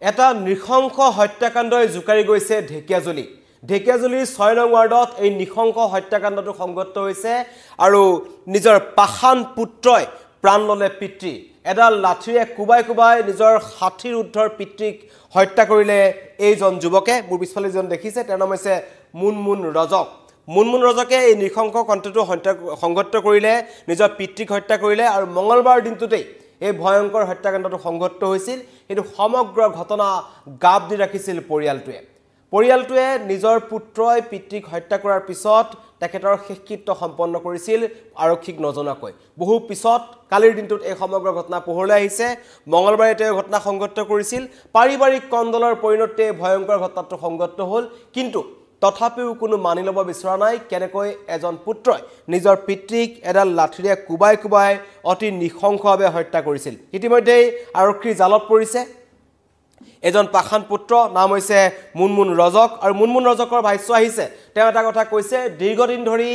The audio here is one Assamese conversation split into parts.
এটা নৃশংস হত্যাকাণ্ডই জুকাৰি গৈছে ঢেকিয়াজুলি। ঢেকিয়াজুলিৰ 6 নং ৱাৰ্ডত এই নৃশংস হত্যাকাণ্ডটো সংঘটিত হৈছে আৰু নিজৰ পাখান পুত্ৰই প্ৰাণ ললে পিতৃ। এডাল লাঠিৰে কুবাই কুবাই নিজৰ 60ৰ উৰ্ধৰ পিতৃক হত্যা কৰিলে এইজন যুৱকে। মোৰ পিছফালে যিজন দেখিছে তেওঁৰ নাম হৈছে মুনমুন ৰজক। মুনমুন ৰজকে এই নৃশংস কাণ্ডটো সংঘটিত কৰিলে, নিজৰ পিতৃক হত্যা কৰিলে আৰু মঙলবাৰ দিনটোতেই এই ভয়ংকৰ হত্যাকাণ্ডটো সংঘটিত হৈছিল। কিন্তু সমগ্ৰ ঘটনা গাপ দি ৰাখিছিল পৰিয়ালটোৱে নিজৰ পুত্ৰই পিতৃক হত্যা কৰাৰ পিছত তেখেতৰ শেষকৃত্য সম্পন্ন কৰিছিল আৰক্ষীক নজনাকৈ। বহু পিছত কালিৰ দিনটোত এই সমগ্ৰ ঘটনা পোহৰলৈ আহিছে। মঙলবাৰে তেওঁ ঘটনা সংঘটিত কৰিছিল। পাৰিবাৰিক কন্দলৰ পৰিণতে ভয়ংকৰ ঘটনাটো সংঘটিত হ'ল, কিন্তু তথাপিও কোনো মানি ল'ব বিচৰা নাই কেনেকৈ এজন পুত্ৰই নিজৰ পিতৃক এডাল লাঠিৰে কুবাই কুবাই অতি নৃশংসভাৱে হত্যা কৰিছিল। ইতিমধ্যেই আৰক্ষীৰ জালত পৰিছে এজন পাখান পুত্ৰ, নাম হৈছে মুনমুন ৰজক। আৰু মুনমুন ৰজকৰ ভাষ্য আহিছে, তেওঁ এটা কথা কৈছে, দীৰ্ঘদিন ধৰি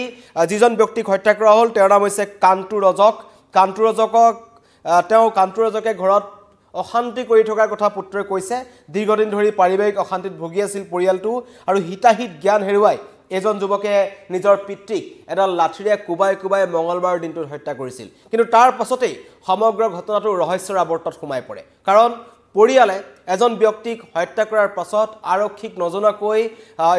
যিজন ব্যক্তিক হত্যা কৰা হ'ল তেওঁৰ নাম হৈছে কান্তু ৰজক। কান্তু ৰজকে ঘৰত অশান্তি কৰি থকাৰ কথা পুত্ৰই কৈছে। দীৰ্ঘদিন ধৰি পাৰিবাৰিক অশান্তিত ভুগি আছিল পৰিয়ালটো আৰু হিতাহিত জ্ঞান হেৰুৱাই এজন যুৱকে নিজৰ পিতৃক এডাল লাঠিৰে কুবাই কুবাই মঙলবাৰ দিনটোত হত্যা কৰিছিল। কিন্তু তাৰ পাছতেই সমগ্ৰ ঘটনাটো ৰহস্যৰ আৱৰ্তত সোমাই পৰে, কাৰণ পৰিয়ালে এজন ব্যক্তিক হত্যা কৰাৰ পাছত আৰক্ষীক নজনাকৈ,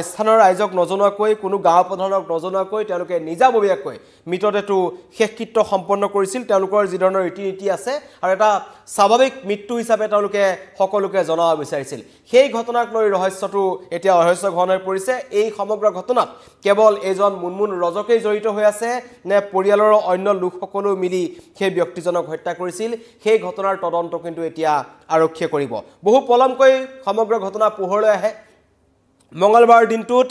স্থানৰ ৰাইজক নজনাকৈ, কোনো গাঁও প্ৰধানক নজনাকৈ তেওঁলোকে নিজাববীয়াকৈ মৃতদেহটো শেষকৃত্য সম্পন্ন কৰিছিল। তেওঁলোকৰ যি ধৰণৰ ৰীতি নীতি আছে আৰু এটা স্বাভাৱিক মৃত্যু হিচাপে তেওঁলোকে সকলোকে জনাব বিচাৰিছিল। সেই ঘটনাক লৈ ৰহস্যটো এতিয়া ৰহস্য ঘন হৈ পৰিছে। এই সমগ্ৰ ঘটনাত কেৱল এজন মুনমুন ৰজকেই জড়িত হৈ আছে নে পৰিয়ালৰ অন্য লোকসকলেও মিলি সেই ব্যক্তিজনক হত্যা কৰিছিল, সেই ঘটনাৰ তদন্ত কিন্তু এতিয়া আৰক্ষীয়ে কৰিব। বহু পলমকৈ সমগ্ৰ ঘটনা পোহৰলৈ আহে। মঙলবাৰ দিনটোত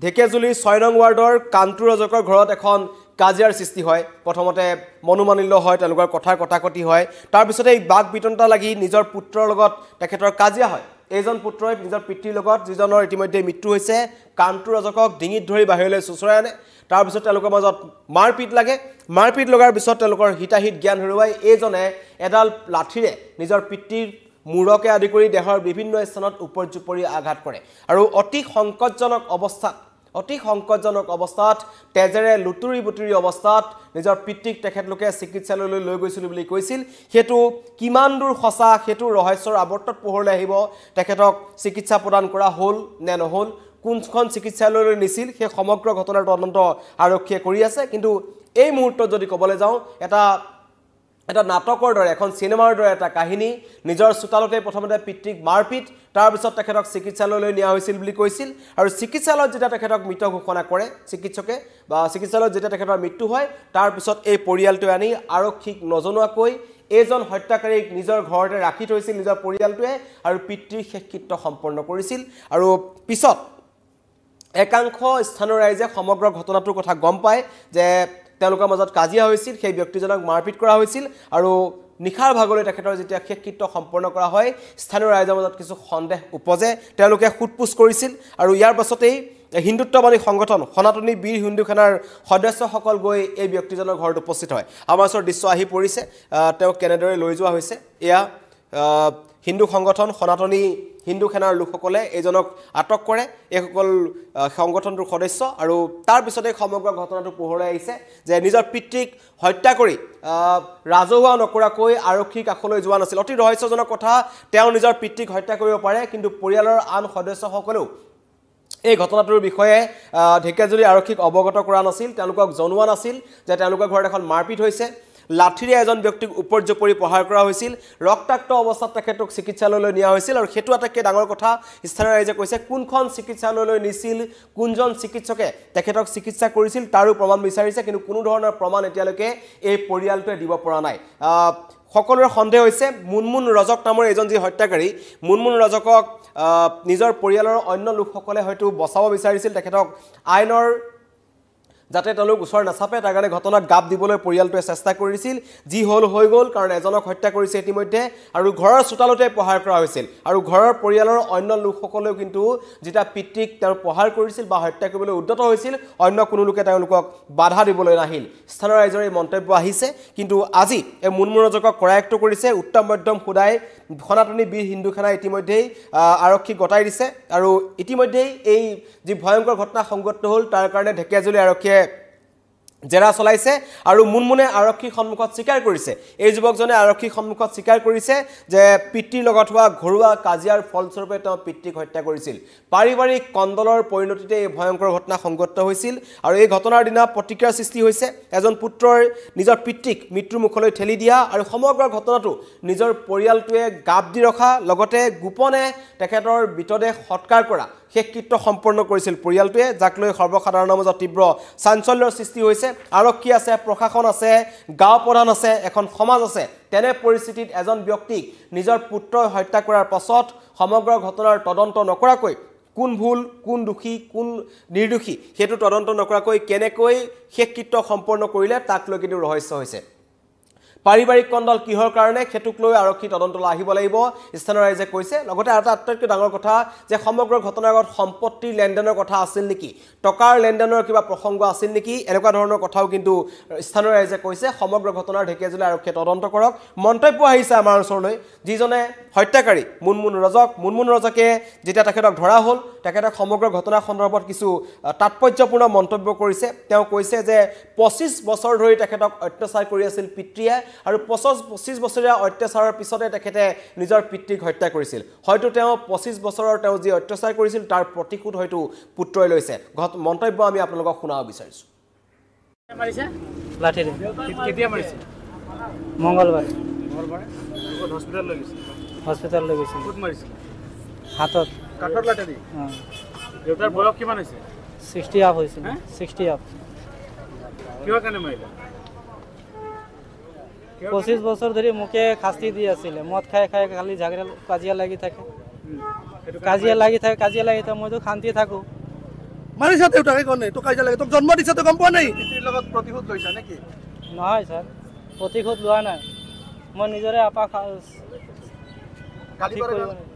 ঢেকিয়াজুলিৰ 6 নং ৱাৰ্ডৰ কান্তু ৰজকৰ ঘৰত এখন কাজিয়াৰ সৃষ্টি হয়। প্ৰথমতে মনোমালিন্য হয়, তেওঁলোকৰ কথাৰ কটাকটি হয়। তাৰপিছতে এই বাক বিতণ্ডা লাগি নিজৰ পুত্ৰৰ লগত তেখেতৰ কাজিয়া হয়। এইজন পুত্ৰই নিজৰ পিতৃৰ লগত, যিজনৰ ইতিমধ্যে মৃত্যু হৈছে, কান্তু ৰজকক ডিঙিত ধৰি বাহিৰলৈ চুচৰাই আনে। তাৰপিছত তেওঁলোকৰ মাজত মাৰপিট লাগে। মাৰপিট লগাৰ পিছত তেওঁলোকৰ হিতাহিত জ্ঞান হেৰুৱাই এইজনে এডাল লাঠিৰে নিজৰ পিতৃৰ মূৰকে আদি কৰি দেহৰ বিভিন্ন স্থানত উপৰ্যুপৰি আঘাত কৰে আৰু অতি সংকটজনক অৱস্থাত তেজেৰে লুতুৰি বুতুৰি অৱস্থাত নিজৰ পিতৃক তেখেতলোকে চিকিৎসালয়লৈ লৈ গৈছিল বুলি কৈছিল। সেইটো কিমান দূৰ সঁচা, সেইটো ৰহস্যৰ আৱৰ্তত পোহৰলৈ আহিব। তেখেতক চিকিৎসা প্ৰদান কৰা হ'ল নে নহ'ল, কোনখন চিকিৎসালয়লৈ নিছিল, সেই সমগ্ৰ ঘটনাৰ তদন্ত আৰক্ষীয়ে কৰি আছে। কিন্তু এই মুহূৰ্তত যদি ক'বলৈ যাওঁ, এটা নাটকৰ দৰে, এখন চিনেমাৰ দৰে এটা কাহিনী। নিজৰ চোতালতে প্ৰথমতে পিতৃক মাৰপিট, তাৰপিছত তেখেতক চিকিৎসালয়লৈ নিয়া হৈছিল বুলি কৈছিল। আৰু চিকিৎসালয়ত যেতিয়া তেখেতক মৃত ঘোষণা কৰে চিকিৎসকে, বা চিকিৎসালয়ত যেতিয়া তেখেতৰ মৃত্যু হয়, তাৰপিছত এই পৰিয়ালটোৱে আনি আৰক্ষীক নজনোৱাকৈ এইজন হত্যাকাৰীক নিজৰ ঘৰতে ৰাখি থৈছিল নিজৰ পৰিয়ালটোৱে আৰু পিতৃৰ শেষকৃত্য সম্পন্ন কৰিছিল। আৰু পিছত একাংশ স্থানীয় ৰাইজে সমগ্ৰ ঘটনাটোৰ কথা গম পায় যে তেওঁলোকৰ মাজত কাজিয়া হৈছিল, সেই ব্যক্তিজনক মাৰপিট কৰা হৈছিল আৰু নিশাৰ ভাগলৈ তেখেতৰ যেতিয়া শেষকৃত্য সম্পন্ন কৰা হয়, স্থানীয় ৰাইজৰ মাজত কিছু সন্দেহ উপজে। তেওঁলোকে সোধপোছ কৰিছিল আৰু ইয়াৰ পাছতেই হিন্দুত্ববাদী সংগঠন সনাতনী বীৰ হিন্দু সেনাৰ সদস্যসকল গৈ এই ব্যক্তিজনৰ ঘৰত উপস্থিত হয়। আমাৰ ওচৰত দৃশ্য আহি পৰিছে, তেওঁক কেনেদৰে লৈ যোৱা হৈছে। এয়া হিন্দু সংগঠন সনাতনী হিন্দু সেনাৰ লোকসকলে এইজনক আটক কৰে, এইসকল সংগঠনটোৰ সদস্য। আৰু তাৰপিছতে সমগ্ৰ ঘটনাটো পোহৰলৈ আহিছে যে নিজৰ পিতৃক হত্যা কৰি ৰাজহুৱা নকৰাকৈ আৰক্ষীৰ কাষলৈ যোৱা নাছিল। অতি ৰহস্যজনক কথা, তেওঁ নিজৰ পিতৃক হত্যা কৰিব পাৰে, কিন্তু পৰিয়ালৰ আন সদস্যসকলেও এই ঘটনাটোৰ বিষয়ে ঢেকিয়াজুলি আৰক্ষীক অৱগত কৰা নাছিল, তেওঁলোকক জনোৱা নাছিল যে তেওঁলোকৰ ঘৰত এখন মাৰপিট হৈছে। লাঠিৰে এজন ব্যক্তিক উপৰ্যুপৰি প্ৰহাৰ কৰা হৈছিল, ৰক্তাক্ত অৱস্থাত তেখেতক চিকিৎসালয়লৈ নিয়া হৈছিল। আৰু সেইটো আটাইতকৈ ডাঙৰ কথা, স্থানীয় ৰাইজে কৈছে কোনখন চিকিৎসালয়লৈ নিছিল, কোনজন চিকিৎসকে তেখেতক চিকিৎসা কৰিছিল তাৰো প্ৰমাণ বিচাৰিছে, কিন্তু কোনো ধৰণৰ প্ৰমাণ এতিয়ালৈকে এই পৰিয়ালটোৱে দিব পৰা নাই। সকলোৰে সন্দেহ হৈছে মুনমুন ৰজক নামৰ এজন যি হত্যাকাৰী, মুনমুন ৰজকক নিজৰ পৰিয়ালৰ অন্য লোকসকলে হয়তো বচাব বিচাৰিছিল, তেখেতক আইনৰ যাতে তেওঁলোক ওচৰ নাচাপে তাৰ কাৰণে ঘটনাক গাপ দিবলৈ পৰিয়ালটোৱে চেষ্টা কৰিছিল যি হল হৈ গ'ল কাৰণ এজনক হত্যা কৰিছে ইতিমধ্যে আৰু ঘৰৰ চোতালতে প্ৰহাৰ কৰা হৈছিল আৰু ঘৰৰ পৰিয়ালৰ অন্য লোকসকলেও কিন্তু যেতিয়া পিতৃক তেওঁ প্ৰহাৰ কৰিছিল বা হত্যা কৰিবলৈ উদ্যত হৈছিল অন্য কোনো লোকে তেওঁলোকক বাধা দিবলৈ নাহিল স্থানীয় ৰাইজৰ এই মন্তব্য আহিছে কিন্তু আজি এই মুনমুনজকক কৰায়ত্ব কৰিছে উত্তম মধ্যম খুদাই সনাতনী বীৰ হিন্দু সেনা ইতিমধ্যেই আৰক্ষী গতাই দিছে আৰু ইতিমধ্যেই এই যি ভয়ংকৰ ঘটনা সংঘটিত হ'ল তাৰ কাৰণে ঢেকিয়াজুলি আৰক্ষীয়ে জেৰা চলাইছে আৰু মুনমুনে আৰক্ষীৰ সন্মুখত স্বীকাৰ কৰিছে এই যুৱকজনে আৰক্ষীৰ সন্মুখত স্বীকাৰ কৰিছে যে পিতৃৰ লগত হোৱা ঘৰুৱা কাজিয়াৰ ফলস্বৰূপে তেওঁ পিতৃক হত্যা কৰিছিল পাৰিবাৰিক কন্দলৰ পৰিণতিতে এই ভয়ংকৰ ঘটনা সংঘটিত হৈছিল আৰু এই ঘটনাৰ দিনা প্ৰতিক্ৰিয়াৰ সৃষ্টি হৈছে এজন পুত্ৰৰ নিজৰ পিতৃক মৃত্যুৰ মুখলৈ ঠেলি দিয়া আৰু সমগ্ৰ ঘটনাটো নিজৰ পৰিয়ালটোৱে গাপ দি ৰখা লগতে গোপনে তেখেতৰ মৃতদেহ সৎকাৰ কৰা শেষ কৃত্য সম্পন্ন কৰিছিল পৰিয়ালটোৱে যাক লৈ সৰ্বসাধাৰণৰ মাজত তীব্ৰ চাঞ্চল্যৰ সৃষ্টি হৈছে আৰক্ষী আছে প্ৰশাসন আছে গাঁও প্ৰধান আছে এখন সমাজ আছে তেনে পৰিস্থিতিত এজন ব্যক্তিক নিজৰ পুত্ৰই হত্যা কৰাৰ পাছত সমগ্ৰ ঘটনাৰ তদন্ত নকৰাকৈ কোন ভুল কোন দোষী কোন নিৰ্দোষী হেতু তদন্ত নকৰাকৈ কেনেকৈ শেষ কৃত্য সম্পন্ন কৰিলে তাক লৈ কিন্তু ৰহস্য হৈছে পাৰিবাৰিক কন্দল কিহৰ কাৰণে হেতুক লৈ আৰক্ষী তদন্তলৈ আহিব লাগিব স্থানীয় ৰাইজে কৈছে লগতে এটা আটাইতকৈ ডাঙৰ কথা যে সমগ্ৰ ঘটনাৰ আগত সম্পত্তিৰ লেনদেনৰ কথা আছিল নেকি টকাৰ লেনদেনৰ কিবা প্ৰসংগ আছিল নেকি এনেকুৱা ধৰণৰ কথাও কিন্তু স্থানীয় ৰাইজে কৈছে সমগ্ৰ ঘটনাৰ ঢেকিয়াজুলি আৰক্ষীয়ে তদন্ত কৰক মন্তব্য আহিছে আমাৰ ওচৰলৈ যিজনে হত্যাকাৰী মুনমুন ৰজকে যেতিয়া তেখেতক ধৰা হ'ল তেখেতক সমগ্ৰ ঘটনা সন্দৰ্ভত কিছু তাৎপৰ্যপূৰ্ণ মন্তব্য কৰিছে তেওঁ কৈছে যে 25 বছৰ ধৰি তেখেতক অত্যাচাৰ কৰি আছিল পিতৃয়ে আৰু 25 বছৰীয়া অত্যাচাৰৰ পিছতে তেখেতে নিজৰ পিতৃক হত্যা কৰিছিল হয়তো তেওঁ 25 বছৰৰ তেওঁ যি অত্যাচাৰ কৰিছিল তাৰ প্ৰতিশোধ হয়তো পুত্ৰই লৈছে মন্তব্য আমি আপোনালোকক শুনাব বিচাৰিছো মাৰিছে লাঠিৰে কেতিয়া মাৰিছে মঙ্গলবাৰ হস্পিটাল লৈ গৈছে ক'ত মাৰিছে হাতত কাঠৰ লাঠি দেউতাৰ বয়স কিমান হৈছে 60 আপ হৈছে 60 আপ কিয় কাৰণে মাৰিলে 25 বছৰ ধৰি মুকে শাস্তি দি আছিল মদ খাই খাই খালি ঝগড়া কাজিয়া লাগি থাকে মইতো শান্তি থাকো মাৰিছা দেউতাকে কোনে তো কাজিয়া লাগে তোক জন্ম দিছে তো গম পোৱা নাই পিতৃৰ লগত প্ৰতিশোধ লৈছা নেকি নহয় স্যাৰ প্ৰতিশোধ লোৱা নাই মই নিজৰে আপা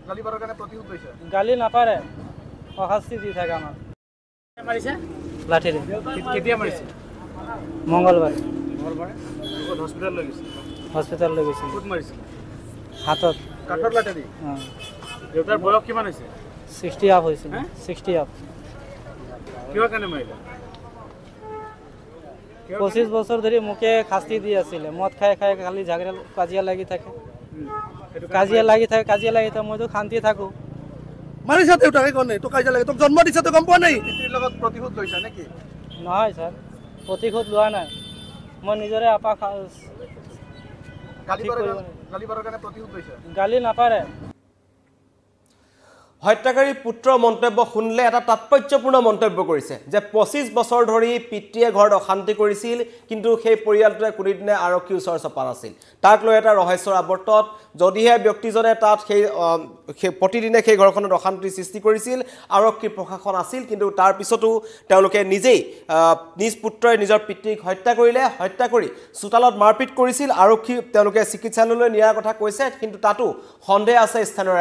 গালি বাৰৰ কাৰণে প্ৰতিশোধ লৈছা গালি নাপাৰে অশাস্তি দি থাকে আমাক মাৰিছে লাঠিৰে কেতিয়া মাৰিছে মঙ্গলবাৰ হস্পিটাল লৈ গৈছে ক'ত মাৰিছে হাতত কাঠৰ লাঠি দেউতাৰ বয়স কিমান হৈছে 60 আপ হৈছে 60 আপ কিয় কাৰণে মাৰিলে 25 বছৰ ধৰি মুকে শাস্তি দি আছিল মদ খাই খাই খালি ঝগড়া কাজিয়া লাগি থাকে মইতো শান্তি থাকো মাৰিছা দেউতাকে কোনে তো কাজিয়া লাগে তোক জন্ম দিছে তো গম পোৱা নাই পিতৃৰ লগত প্ৰতিশোধ লৈছা নেকি নহয় স্যাৰ প্ৰতিশোধ লোৱা নাই মই নিজৰে আপা গালি বাৰৰ কাৰণে প্ৰতিশোধ লৈছা গালি নাপাৰে হত্যাকাৰী পুত্ৰৰ মন্তব্য শুনিলে এটা তাৎপৰ্যপূৰ্ণ মন্তব্য কৰিছে যে 25 বছৰ ধৰি পিতৃয়ে ঘৰত অশান্তি কৰিছিল কিন্তু সেই পৰিয়ালটোৱে কোনোদিনে আৰক্ষীৰ ওচৰ চপা নাছিল তাক লৈ এটা ৰহস্যৰ আৱৰ্তত যদিহে ব্যক্তিজনে তাত সেই প্ৰতিদিনে সেই ঘৰখনত অশান্তি সৃষ্টি কৰিছিল আৰক্ষী প্ৰশাসন আছিল কিন্তু তাৰ পিছতো তেওঁলোকে নিজেই নিজ পুত্ৰই নিজৰ পিতৃক হত্যা কৰিলে হত্যা কৰি চোতালত মাৰপিট কৰিছিল আৰক্ষী তেওঁলোকে চিকিৎসালয়লৈ নিয়াৰ কথা কৈছে কিন্তু তাতো সন্দেহ আছে স্থানীয়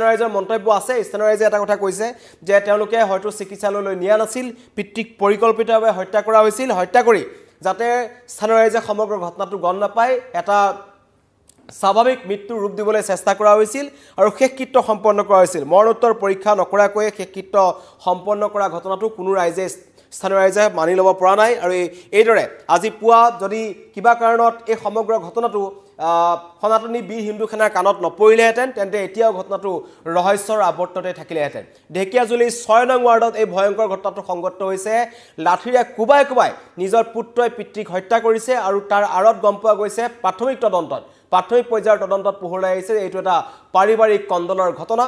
ৰাইজৰ মন্তব্য আছে স্থানীয় ৰাইজে এটা কথা কৈছে যে তেওঁলোকে হয়তো চিকিৎসালয়লৈ নিয়া নাছিল পিতৃক পৰিকল্পিতভাৱে হত্যা কৰা হৈছিল হত্যা কৰি যাতে স্থানীয় ৰাইজে সমগ্ৰ ঘটনাটো গম নাপায় এটা স্বাভাৱিক মৃত্যুৰ ৰূপ দিবলৈ চেষ্টা কৰা হৈছিল আৰু শেষ কৃত্য সম্পন্ন কৰা হৈছিল মৰণোত্তৰ পৰীক্ষা নকৰাকৈ শেষ কৃত্য সম্পন্ন কৰা ঘটনাটো কোনো স্থানীয় ৰাইজে মানি ল'ব পৰা নাই আৰু এইদৰে আজি পুৱা যদি কিবা কাৰণত এই সমগ্ৰ ঘটনাটো সনাতনী বীৰ হিন্দু সেনাৰ কাণত নপৰিলেহেঁতেন তেন্তে এতিয়াও ঘটনাটো ৰহস্যৰ আৱৰ্ততে থাকিলেহেঁতেন ঢেকিয়াজুলি 6 নং ৱাৰ্ডত এই ভয়ংকৰ ঘটনাটো সংঘটিত হৈছে লাঠিৰে কোবাই নিজৰ পুত্ৰই পিতৃক হত্যা কৰিছে আৰু তাৰ আঁৰত গম পোৱা গৈছে প্ৰাথমিক পৰ্যায়ৰ তদন্তত পোহৰলৈ আহিছে এইটো এটা পাৰিবাৰিক কন্দলৰ ঘটনা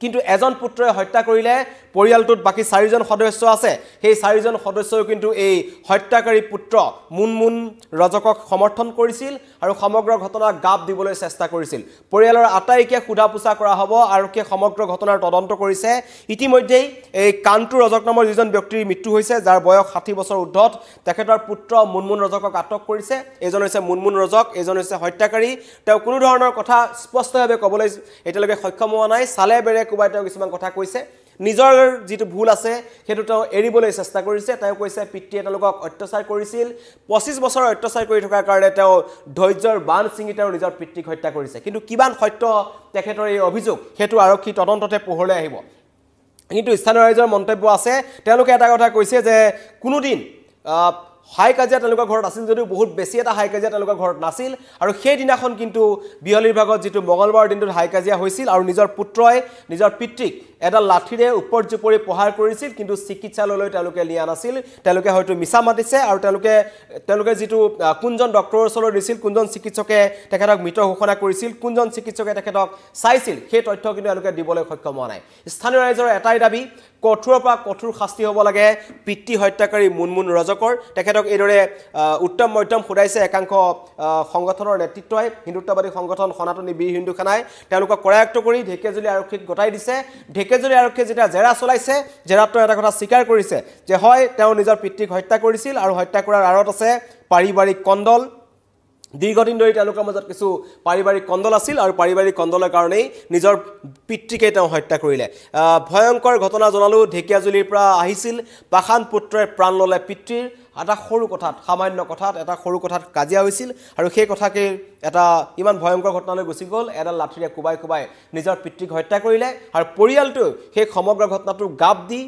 কিন্তু এজন পুত্ৰই হত্যা কৰিলে পৰিয়ালটোত বাকি 4জন সদস্য আছে সেই 4জন সদস্যও কিন্তু এই হত্যাকাৰী পুত্ৰ মুনমুন ৰজকক সমৰ্থন কৰিছিল আৰু সমগ্ৰ ঘটনাক গাপ দিবলৈ চেষ্টা কৰিছিল পৰিয়ালৰ আটাইকে খুদা পোছা কৰা হ'ব আৰু কে সমগ্ৰ ঘটনাৰ তদন্ত কৰিছে ইতিমধ্যেই এই কান্তু ৰজক নামৰ যিজন ব্যক্তিৰ মৃত্যু হৈছে যাৰ বয়স 60 বছৰ উৰ্ধত তেখেতৰ পুত্ৰ মুনমুন ৰজকক আটক কৰিছে এজন হৈছে মুনমুন ৰজক এজন হৈছে হত্যাকাৰী তেওঁ কোনো ধৰণৰ কথা স্পষ্টভাৱে ক'বলৈ এতিয়ালৈকে সক্ষম হোৱা নাই সালে বেৰে কুবাই তেওঁ কিছুমান কথা কৈছে নিজৰ যেটো ভুল আছে হেতু তেওঁ এৰিবলৈ চেষ্টা কৰিছে তেওঁ কৈছে পিতৃয়ে তেওঁলোকক অত্যাচাৰ কৰিছিল 25 বছৰ অত্যাচাৰ কৰি থকাৰ কাৰণে তেওঁ ধৈৰ্যৰ বান ছিঙি তেওঁ নিজৰ পিতৃক হত্যা কৰিছে কিন্তু কিমান সত্য তেখেতৰ এই অভিযোগ হেতু আৰক্ষী তদন্ততে পোহৰলৈ আহিব কিন্তু স্থানীয় ৰাইজৰ মন্তব্য আছে তেওঁলোকে এটা কথা কৈছে যে কোনোদিন হাই কাজিয়া তেওঁলোকৰ ঘৰত আছিল যদিও বহুত বেছি এটা হাই কাজিয়া তেওঁলোকৰ ঘৰত নাছিল আৰু সেই দিনাখন কিন্তু বিয়লিৰ ভাগত যেটো মঙ্গলবাৰ দিনটোত হাই কাজিয়া হৈছিল আৰু নিজৰ পুত্ৰই নিজৰ পিতৃক এডাল লাঠিৰে উপৰজুপৰি প্ৰহাৰ কৰিছিল কিন্তু চিকিৎসালয়লৈ তেওঁলোকে লিয়া নাছিল তেওঁলোকে হয়তো মিছা মাতিছে আৰু তেওঁলোকে যেটো কোনজন ডক্টৰৰ ওচৰলৈ দিছিল কোনজন চিকিৎসকে তেখেতক মৃত ঘোষণা কৰিছিল কোনজন চিকিৎসকে তেখেতক চাইছিল সেই তথ্য কিন্তু তেওঁলোকে দিবলৈ সক্ষম হোৱা নাই স্থানীয় ৰাইজৰ এটাই দাবী কঠোৰৰ পৰা কঠোৰ শাস্তি হ'ব লাগে পিতৃ হত্যাকাৰী মুনমুন ৰজকৰ তেখেতক এইদৰে উত্তম মধ্যম খুদাইছে একাংশ সংগঠনৰ নেতৃত্বই হিন্দুত্ববাদী সংগঠন সনাতনী বীৰ হিন্দু খানাই তেওঁলোকক কৰায়ত্ব কৰি ঢেকেজুলি আৰক্ষীক গতাই দিছে ঢেকেজুলি আৰক্ষীয়ে যেতিয়া জেৰা চলাইছে জেৰাত এটা কথা স্বীকাৰ কৰিছে যে হয় তেওঁ নিজৰ পিতৃক হত্যা কৰিছিল আৰু হত্যা কৰাৰ আঁৰত আছে পাৰিবাৰিক কন্দল দীৰ্ঘদিন ধৰি তেওঁলোকৰ মাজত কিছু পাৰিবাৰিক কন্দল আছিল আৰু পাৰিবাৰিক কন্দলৰ কাৰণেই নিজৰ পিতৃকে তেওঁ হত্যা কৰিলে ভয়ংকৰ ঘটনা জনালো ঢেকিয়াজুলিৰ পৰা আহিছিল পাখান পুত্ৰই প্ৰাণ ললে পিতৃৰ এটা সৰু কথাত সামান্য কথাত এটা সৰু কথাত কাজিয়া হৈছিল আৰু সেই কথাকে এটা ইমান ভয়ংকৰ ঘটনালৈ গুচি গ'ল এডাল লাঠিৰে কুবাই নিজৰ পিতৃক হত্যা কৰিলে আৰু পৰিয়ালটো সেই সমগ্ৰ ঘটনাটো গাপ দি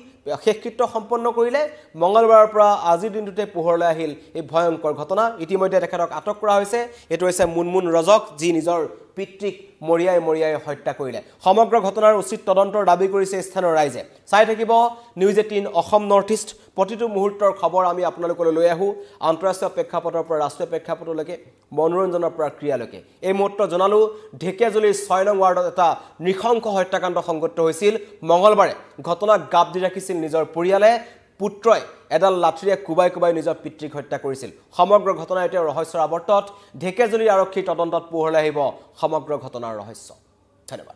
শেষকৃত্য সম্পন্ন কৰিলে মঙ্গলবাৰৰ পৰা আজিৰ দিনটোতে পোহৰলৈ আহিল এই ভয়ংকৰ ঘটনা ইতিমধ্যে তেখেতক আটক কৰা হৈছে এটো হৈছে মুনমুন ৰজক যি নিজৰ পিতৃক মৰিয়াই হত্যা কৰিলে সমগ্ৰ ঘটনাৰ উচিত তদন্তৰ দাবী কৰিছে স্থানীয় ৰাইজে চাই থাকিব নিউজ 18 অসম নৰ্থ ইষ্ট প্ৰতিটো মুহূৰ্তৰ খবৰ আমি আপোনালোকলৈ লৈ আহো আন্তঃৰাষ্ট্ৰীয় প্ৰেক্ষাপটৰ পৰা ৰাষ্ট্ৰীয় প্ৰেক্ষাপটলৈকে মনোৰঞ্জনৰ পৰা ক্ৰিয়ালৈকে এই মুহূৰ্ত জনালো ঢেকিয়াজুলিৰ 6 নং ৱাৰ্ডত এটা নৃশংস হত্যাকাণ্ড সংঘটিত হৈছিল মঙ্গলবাৰে ঘটনাক গাপ দি ৰাখিছিল নিজৰ পৰিয়ালে পুত্ৰই এডাল লাঠিৰে কুবাই নিজৰ পিতৃক হত্যা কৰিছিল সমগ্ৰ ঘটনা এতিয়া ৰহস্যৰ আৱৰ্তত ঢেকিয়াজুলিৰ আৰক্ষীৰ তদন্তত পোহৰলৈ আহিব সমগ্ৰ ঘটনাৰ ৰহস্য ধন্যবাদ